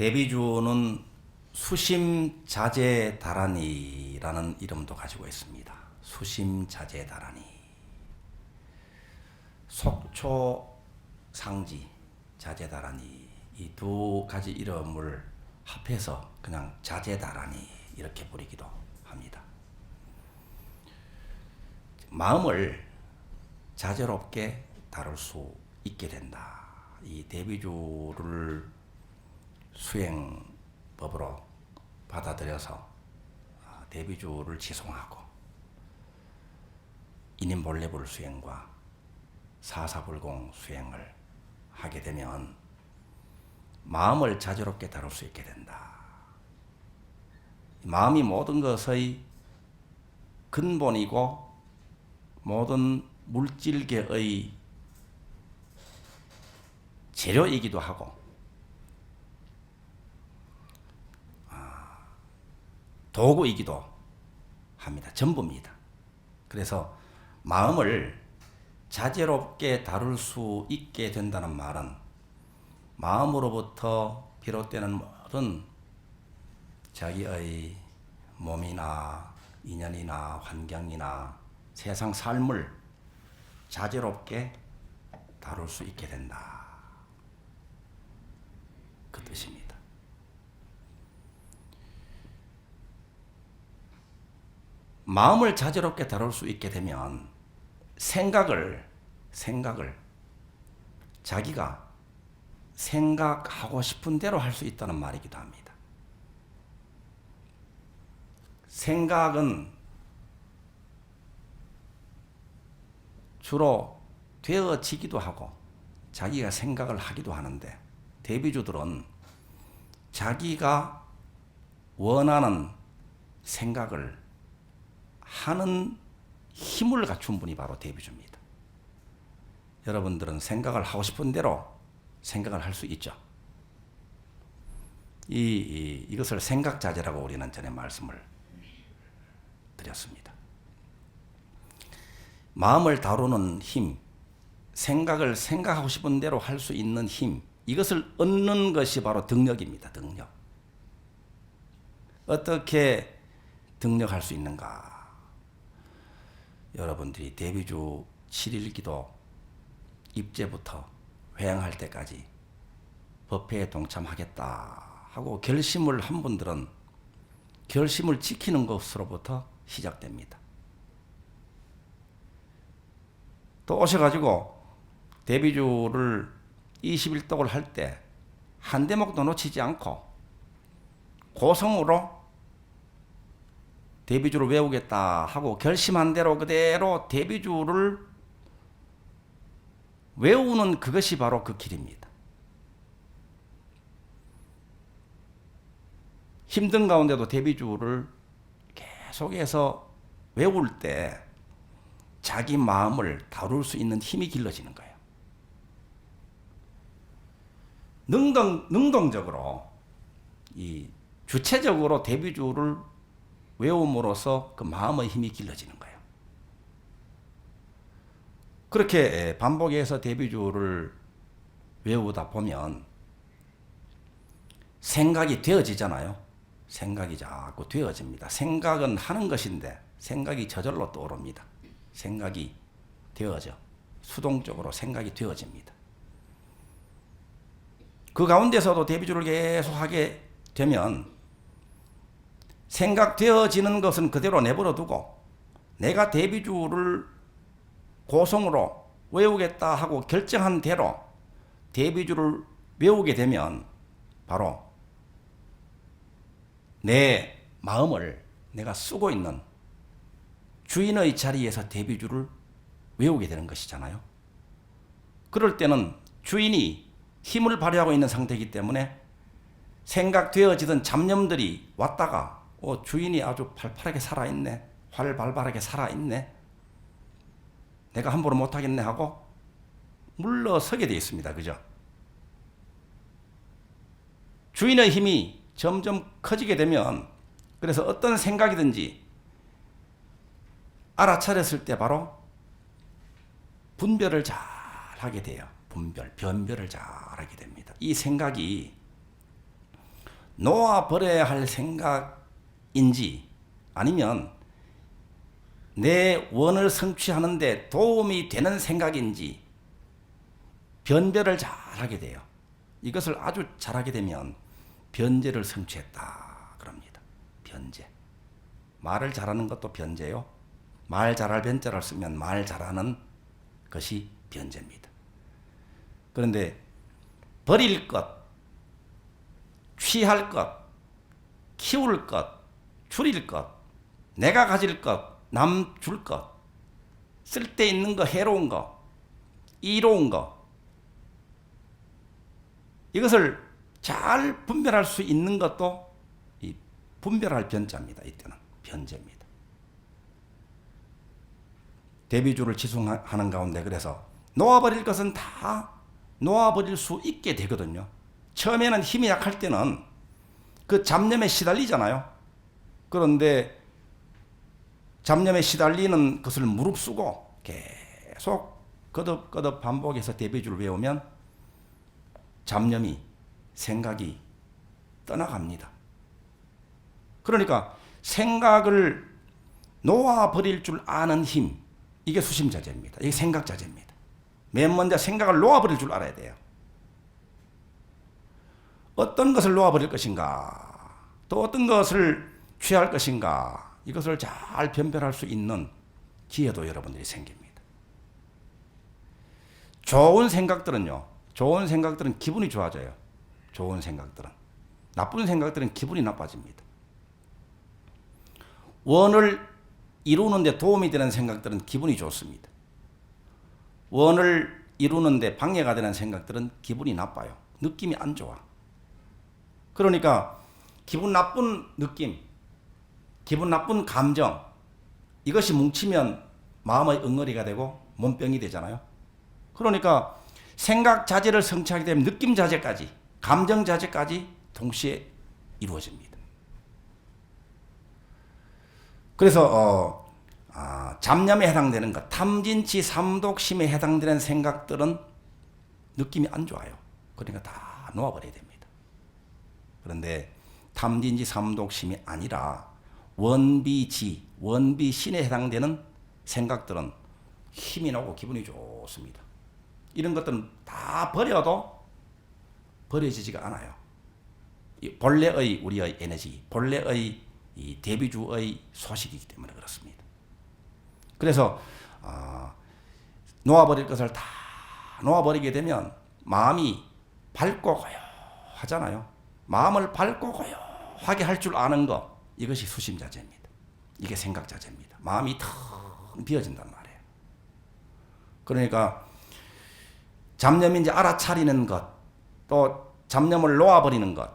대비주는 수심자재다라니라는 이름도 가지고 있습니다. 수심자재다라니. 속초상지 자재다라니, 이 두 가지 이름을 합해서 그냥 자재다라니 이렇게 부르기도 합니다. 마음을 자재롭게 다룰 수 있게 된다. 이 대비주를 수행법으로 받아들여서 대비주를 지송하고 인인본래불 수행과 사사불공 수행을 하게 되면 마음을 자재롭게 다룰 수 있게 된다. 마음이 모든 것의 근본이고 모든 물질계의 재료이기도 하고 도구이기도 합니다. 전부입니다. 그래서 마음을 자재롭게 다룰 수 있게 된다는 말은 마음으로부터 비롯되는 모든 자기의 몸이나 인연이나 환경이나 세상 삶을 자재롭게 다룰 수 있게 된다. 그 뜻입니다. 마음을 자재롭게 다룰 수 있게 되면 생각을 자기가 생각하고 싶은 대로 할 수 있다는 말이기도 합니다. 생각은 주로 되어지기도 하고 자기가 생각을 하기도 하는데, 대비주들은 자기가 원하는 생각을 하는 힘을 갖춘 분이 바로 대비주입니다. 여러분들은 생각을 하고 싶은 대로 생각을 할 수 있죠. 이것을 생각자재라고 우리는 전에 말씀을 드렸습니다. 마음을 다루는 힘, 생각을 생각하고 싶은 대로 할 수 있는 힘, 이것을 얻는 것이 바로 득력입니다. 득력. 어떻게 득력할 수 있는가? 여러분들이 대비주 7일기도 입제부터 회행할 때까지 법회에 동참하겠다 하고 결심을 한 분들은 결심을 지키는 것으로부터 시작됩니다. 또 오셔가지고 대비주를 21독을 할 때 한 대목도 놓치지 않고 고성으로 대비주를 외우겠다 하고 결심한 대로 그대로 대비주를 외우는 그것이 바로 그 길입니다. 힘든 가운데도 대비주를 계속해서 외울 때 자기 마음을 다룰 수 있는 힘이 길러지는 거예요. 능동적으로 주체적으로 대비주를 외움으로써 그 마음의 힘이 길러지는 거예요. 그렇게 반복해서 대비주를 외우다 보면 생각이 되어지잖아요. 생각이 자꾸 되어집니다. 생각은 하는 것인데 생각이 저절로 떠오릅니다. 생각이 되어져. 수동적으로 생각이 되어집니다. 그 가운데서도 대비주를 계속 하게 되면 생각되어지는 것은 그대로 내버려 두고 내가 대비주를 고성으로 외우겠다 하고 결정한 대로 대비주를 외우게 되면 바로 내 마음을 내가 쓰고 있는 주인의 자리에서 대비주를 외우게 되는 것이잖아요. 그럴 때는 주인이 힘을 발휘하고 있는 상태이기 때문에 생각되어지던 잡념들이 왔다가 주인이 아주 팔팔하게 살아있네, 활발하게 살아있네, 내가 함부로 못하겠네 하고 물러서게 되어 있습니다. 그죠? 주인의 힘이 점점 커지게 되면 그래서 어떤 생각이든지 알아차렸을 때 바로 분별을 잘 하게 돼요. 변별을 잘 하게 됩니다. 이 생각이 놓아버려야 할 생각인지 아니면 내 원을 성취하는 데 도움이 되는 생각인지 변별을 잘하게 돼요. 이것을 아주 잘하게 되면 변제를 성취했다 그럽니다. 변제. 말을 잘하는 것도 변제요. 말 잘할 변자를 쓰면 말 잘하는 것이 변제입니다. 그런데 버릴 것, 취할 것, 키울 것, 줄일 것, 내가 가질 것, 남 줄 것, 쓸데있는 거, 해로운 거, 이로운 거, 이것을 잘 분별할 수 있는 것도 이 분별할 변자입니다. 이때는 변제입니다. 대비주를 지송하는 가운데 그래서 놓아버릴 것은 다 놓아버릴 수 있게 되거든요. 처음에는 힘이 약할 때는 그 잡념에 시달리잖아요. 그런데 잡념에 시달리는 것을 무릅쓰고 계속 거듭거듭 반복해서 대비주를 외우면 잡념이, 생각이 떠나갑니다. 그러니까 생각을 놓아버릴 줄 아는 힘, 이게 수심자재입니다. 이게 생각자재입니다. 맨 먼저 생각을 놓아버릴 줄 알아야 돼요. 어떤 것을 놓아버릴 것인가, 또 어떤 것을 취할 것인가, 이것을 잘 변별할 수 있는 기회도 여러분들이 생깁니다. 좋은 생각들은 기분이 좋아져요. 좋은 생각들은. 나쁜 생각들은 기분이 나빠집니다. 원을 이루는데 도움이 되는 생각들은 기분이 좋습니다. 원을 이루는데 방해가 되는 생각들은 기분이 나빠요. 느낌이 안 좋아. 그러니까 기분 나쁜 느낌, 기분 나쁜 감정, 이것이 뭉치면 마음의 응어리가 되고 몸병이 되잖아요. 그러니까 생각 자재를 성취하게 되면 느낌 자재까지, 감정 자재까지 동시에 이루어집니다. 그래서 잡념에 해당되는 것, 탐진치 삼독심에 해당되는 생각들은 느낌이 안 좋아요. 그러니까 다 놓아버려야 됩니다. 그런데 탐진치 삼독심이 아니라 원비지, 원비신에 해당되는 생각들은 힘이 나고 기분이 좋습니다. 이런 것들은 다 버려도 버려지지가 않아요. 본래의 우리의 에너지, 본래의 이 대비주의 소식이기 때문에 그렇습니다. 그래서 놓아버릴 것을 다 놓아버리게 되면 마음이 밝고 고요하잖아요. 마음을 밝고 고요하게 할 줄 아는 것, 이것이 수심자재입니다. 이게 생각자재입니다. 마음이 텅 비어진단 말이에요. 그러니까 잡념인지 알아차리는 것, 또 잡념을 놓아버리는 것,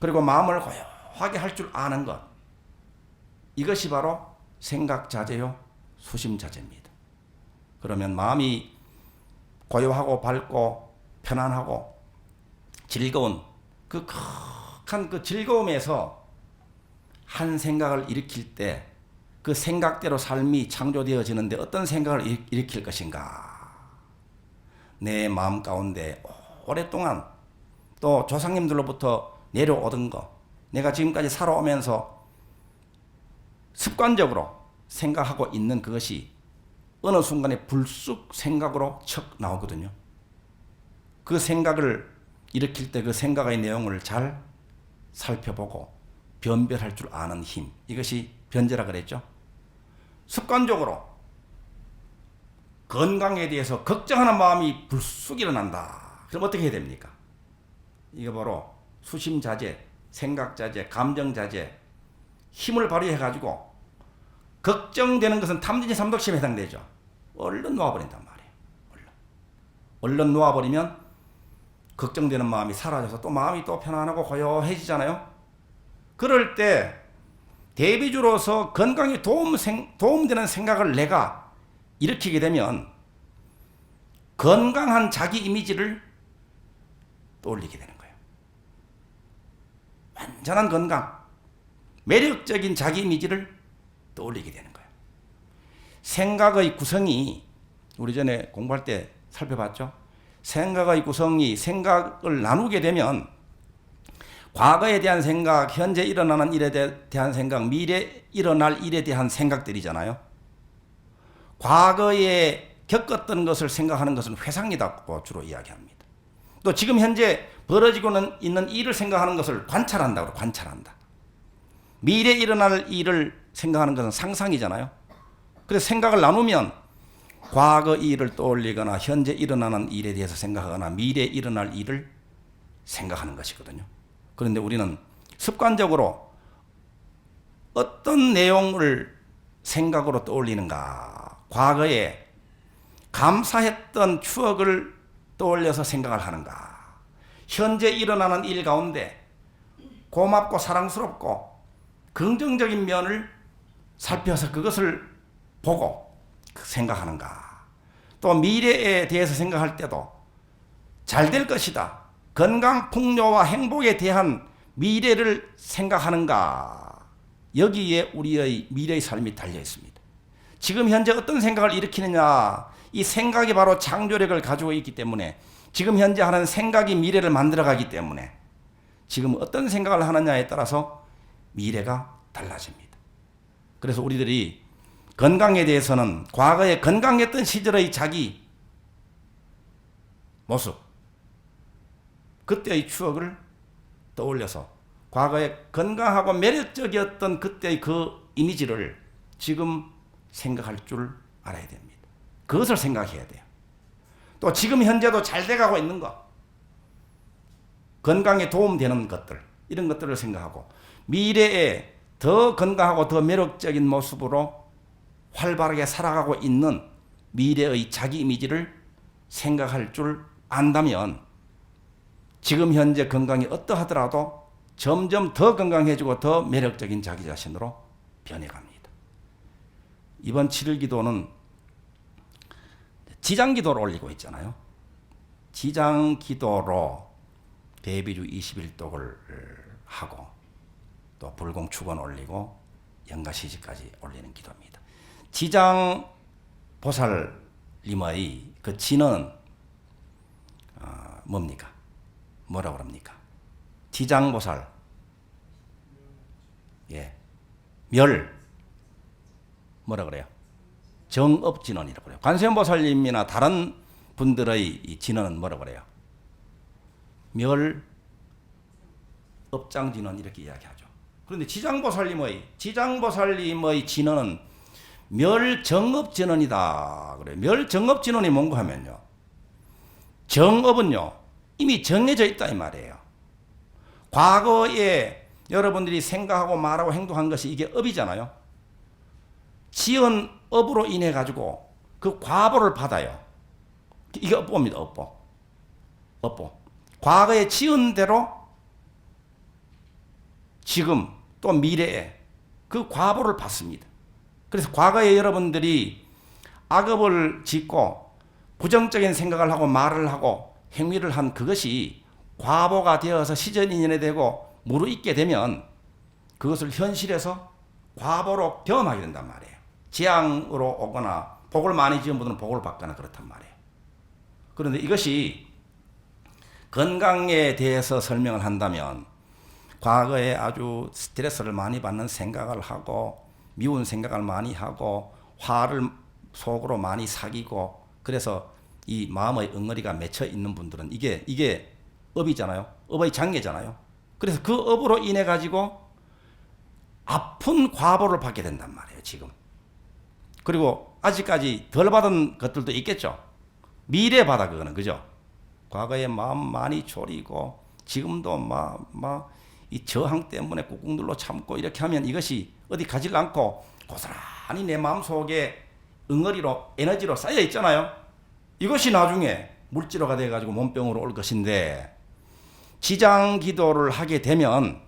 그리고 마음을 고요하게 할 줄 아는 것, 이것이 바로 생각자재요, 수심자재입니다. 그러면 마음이 고요하고 밝고 편안하고 즐거운 그 큰 그 즐거움에서 한 생각을 일으킬 때 그 생각대로 삶이 창조되어지는데 어떤 생각을 일으킬 것인가? 내 마음 가운데 오랫동안 또 조상님들로부터 내려오던 거, 내가 지금까지 살아오면서 습관적으로 생각하고 있는 그것이 어느 순간에 불쑥 생각으로 척 나오거든요. 그 생각을 일으킬 때 그 생각의 내용을 잘 살펴보고 변별할 줄 아는 힘, 이것이 변제라 그랬죠. 습관적으로 건강에 대해서 걱정하는 마음이 불쑥 일어난다. 그럼 어떻게 해야 됩니까? 이게 바로 수심자재, 생각자재, 감정자재, 힘을 발휘해가지고 걱정되는 것은 탐진치 삼독심에 해당되죠. 얼른 놓아버린단 말이에요. 얼른 놓아버리면 걱정되는 마음이 사라져서 또 마음이 또 편안하고 고요해지잖아요. 그럴 때 대비주로서 건강에 도움되는 생각을 내가 일으키게 되면 건강한 자기 이미지를 떠올리게 되는 거예요. 완전한 건강, 매력적인 자기 이미지를 떠올리게 되는 거예요. 생각의 구성이 우리 전에 공부할 때 살펴봤죠. 생각의 구성이 생각을 나누게 되면 과거에 대한 생각, 현재 일어나는 일에 대한 생각, 미래 일어날 일에 대한 생각들이잖아요. 과거에 겪었던 것을 생각하는 것은 회상이라고 주로 이야기합니다. 또 지금 현재 벌어지고 있는 일을 생각하는 것을 관찰한다고 관찰한다. 미래 일어날 일을 생각하는 것은 상상이잖아요. 그래서 생각을 나누면 과거 일을 떠올리거나 현재 일어나는 일에 대해서 생각하거나 미래 일어날 일을 생각하는 것이거든요. 그런데 우리는 습관적으로 어떤 내용을 생각으로 떠올리는가? 과거에 감사했던 추억을 떠올려서 생각을 하는가? 현재 일어나는 일 가운데 고맙고 사랑스럽고 긍정적인 면을 살펴서 그것을 보고 생각하는가? 또 미래에 대해서 생각할 때도 잘 될 것이다. 건강, 풍요와 행복에 대한 미래를 생각하는가? 여기에 우리의 미래의 삶이 달려 있습니다. 지금 현재 어떤 생각을 일으키느냐? 이 생각이 바로 창조력을 가지고 있기 때문에 지금 현재 하는 생각이 미래를 만들어가기 때문에 지금 어떤 생각을 하느냐에 따라서 미래가 달라집니다. 그래서 우리들이 건강에 대해서는 과거에 건강했던 시절의 자기 모습, 그때의 추억을 떠올려서 과거에 건강하고 매력적이었던 그때의 그 이미지를 지금 생각할 줄 알아야 됩니다. 그것을 생각해야 돼요. 또 지금 현재도 잘 돼가고 있는 것, 건강에 도움되는 것들, 이런 것들을 생각하고 미래에 더 건강하고 더 매력적인 모습으로 활발하게 살아가고 있는 미래의 자기 이미지를 생각할 줄 안다면 지금 현재 건강이 어떠하더라도 점점 더 건강해지고 더 매력적인 자기 자신으로 변해갑니다. 이번 7일 기도는 지장 기도를 올리고 있잖아요. 지장 기도로 대비주 21독을 하고 또 불공축원 올리고 영가시지까지 올리는 기도입니다. 지장 보살님의 그 지는 뭡니까? 뭐라고 합니까? 지장보살, 예, 멸, 뭐라 그래요? 정업진원이라고 그래요. 관세음보살님이나 다른 분들의 이 진원은 뭐라고 그래요? 멸, 업장진원 이렇게 이야기하죠. 그런데 지장보살님의 진원은 멸정업진원이다 그래요. 멸정업진원이 뭔가 하면요, 정업은요 이미 정해져 있다 이 말이에요. 과거에 여러분들이 생각하고 말하고 행동한 것이 이게 업이잖아요. 지은 업으로 인해 가지고 그 과보를 받아요. 이게 업보입니다. 업보. 과거에 지은 대로 지금 또 미래에 그 과보를 받습니다. 그래서 과거에 여러분들이 악업을 짓고 부정적인 생각을 하고 말을 하고 행위를 한 그것이 과보가 되어서 시전인연에 되고 무르익게 되면 그것을 현실에서 과보로 경험하게 된단 말이에요. 재앙으로 오거나 복을 많이 지은 분들은 복을 받거나 그렇단 말이에요. 그런데 이것이 건강에 대해서 설명을 한다면 과거에 아주 스트레스를 많이 받는 생각을 하고 미운 생각을 많이 하고 화를 속으로 많이 사귀고 그래서 이 마음의 엉덩이가 맺혀 있는 분들은 이게 업이잖아요. 업의 장애잖아요. 그래서 그 업으로 인해 가지고 아픈 과보를 받게 된단 말이에요. 지금. 그리고 아직까지 덜 받은 것들도 있겠죠. 미래 받아 그거는 그죠. 과거에 마음 많이 졸이고 지금도 이 저항 때문에 꾹꾹 눌러 참고 이렇게 하면 이것이 어디 가질 않고 고스란히 내 마음속에 응어리로 에너지로 쌓여 있잖아요. 이것이 나중에 물질화가 돼가지고 몸병으로 올 것인데 지장 기도를 하게 되면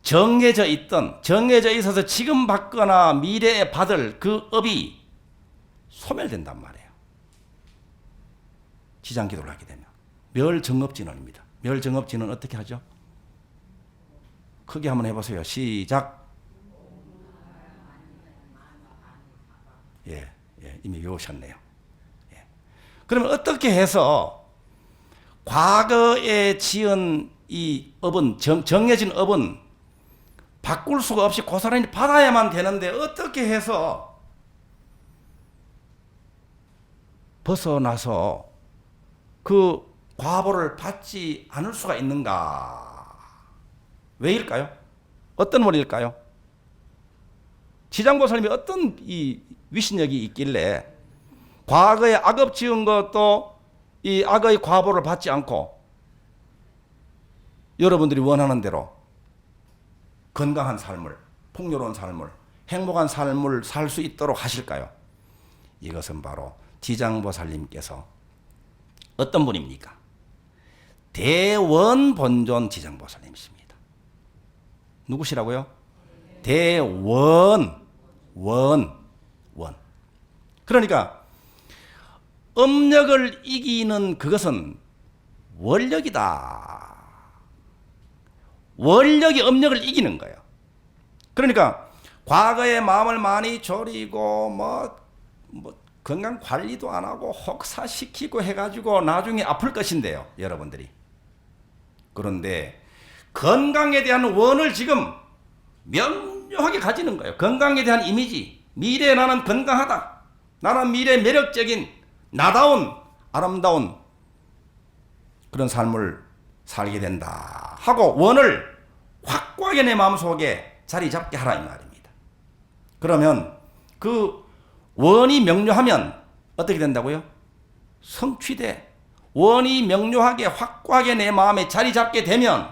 정해져 있어서 지금 받거나 미래에 받을 그 업이 소멸된단 말이에요. 지장 기도를 하게 되면 멸정업진원입니다. 멸정업진원 어떻게 하죠? 크게 한번 해보세요. 시작. 예, 이미 외우셨네요. 예. 그러면 어떻게 해서 과거에 지은 이 업은 정해진 업은 바꿀 수가 없이 그 사람이 받아야만 되는데 어떻게 해서 벗어나서 그 과보를 받지 않을 수가 있는가? 왜일까요? 어떤 원리일까요? 지장보살님이 어떤 이 위신력이 있길래 과거에 악업 지은 것도 이 악의 과보를 받지 않고 여러분들이 원하는 대로 건강한 삶을, 풍요로운 삶을, 행복한 삶을 살 수 있도록 하실까요? 이것은 바로 지장보살님께서 어떤 분입니까? 대원본존 지장보살님이십니다. 누구시라고요? 대원. 그러니까 음력을 이기는 그것은 원력이다. 원력이 음력을 이기는 거예요. 그러니까 과거에 마음을 많이 졸이고 뭐 건강 관리도 안 하고 혹사시키고 해가지고 나중에 아플 것인데요, 여러분들이. 그런데 건강에 대한 원을 지금 명료하게 가지는 거예요. 건강에 대한 이미지. 미래에 나는 건강하다. 나는 미래에 매력적인 나다운 아름다운 그런 삶을 살게 된다 하고 원을 확고하게 내 마음속에 자리 잡게 하라 이 말입니다. 그러면 그 원이 명료하면 어떻게 된다고요? 성취돼. 원이 명료하게 확고하게 내 마음에 자리 잡게 되면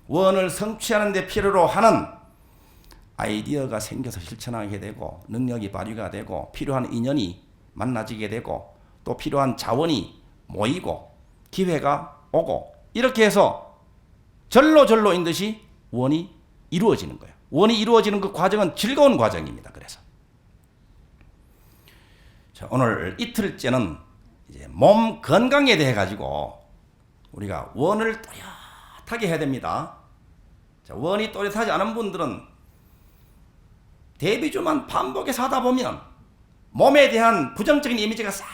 원을 성취하는 데 필요로 하는 아이디어가 생겨서 실천하게 되고 능력이 발휘가 되고 필요한 인연이 만나지게 되고 또 필요한 자원이 모이고 기회가 오고 이렇게 해서 절로절로인 듯이 원이 이루어지는 거예요. 원이 이루어지는 그 과정은 즐거운 과정입니다. 그래서 자, 오늘 이틀째는 이제 몸 건강에 대해 가지고 우리가 원을 또렷하게 해야 됩니다. 자, 원이 또렷하지 않은 분들은 대비주만 반복해서 하다 보면 몸에 대한 부정적인 이미지가 싹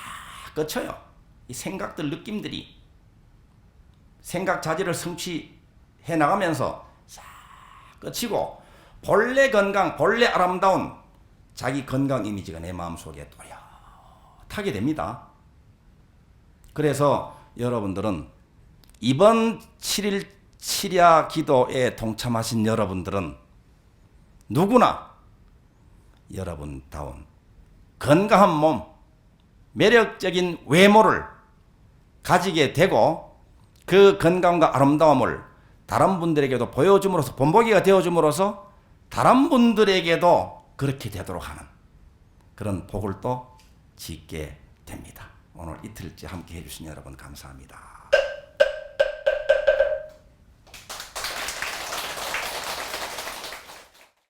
거쳐요. 이 생각들, 느낌들이 생각 자질을 성취해 나가면서 싹 거치고 본래 건강, 본래 아름다운 자기 건강 이미지가 내 마음속에 또렷하게 됩니다. 그래서 여러분들은 이번 7일 7야 기도에 동참하신 여러분들은 누구나 여러분다운 건강한 몸, 매력적인 외모를 가지게 되고 그 건강과 아름다움을 다른 분들에게도 보여줌으로써 본보기가 되어줌으로써 다른 분들에게도 그렇게 되도록 하는 그런 복을 또 짓게 됩니다. 오늘 이틀째 함께 해주신 여러분 감사합니다.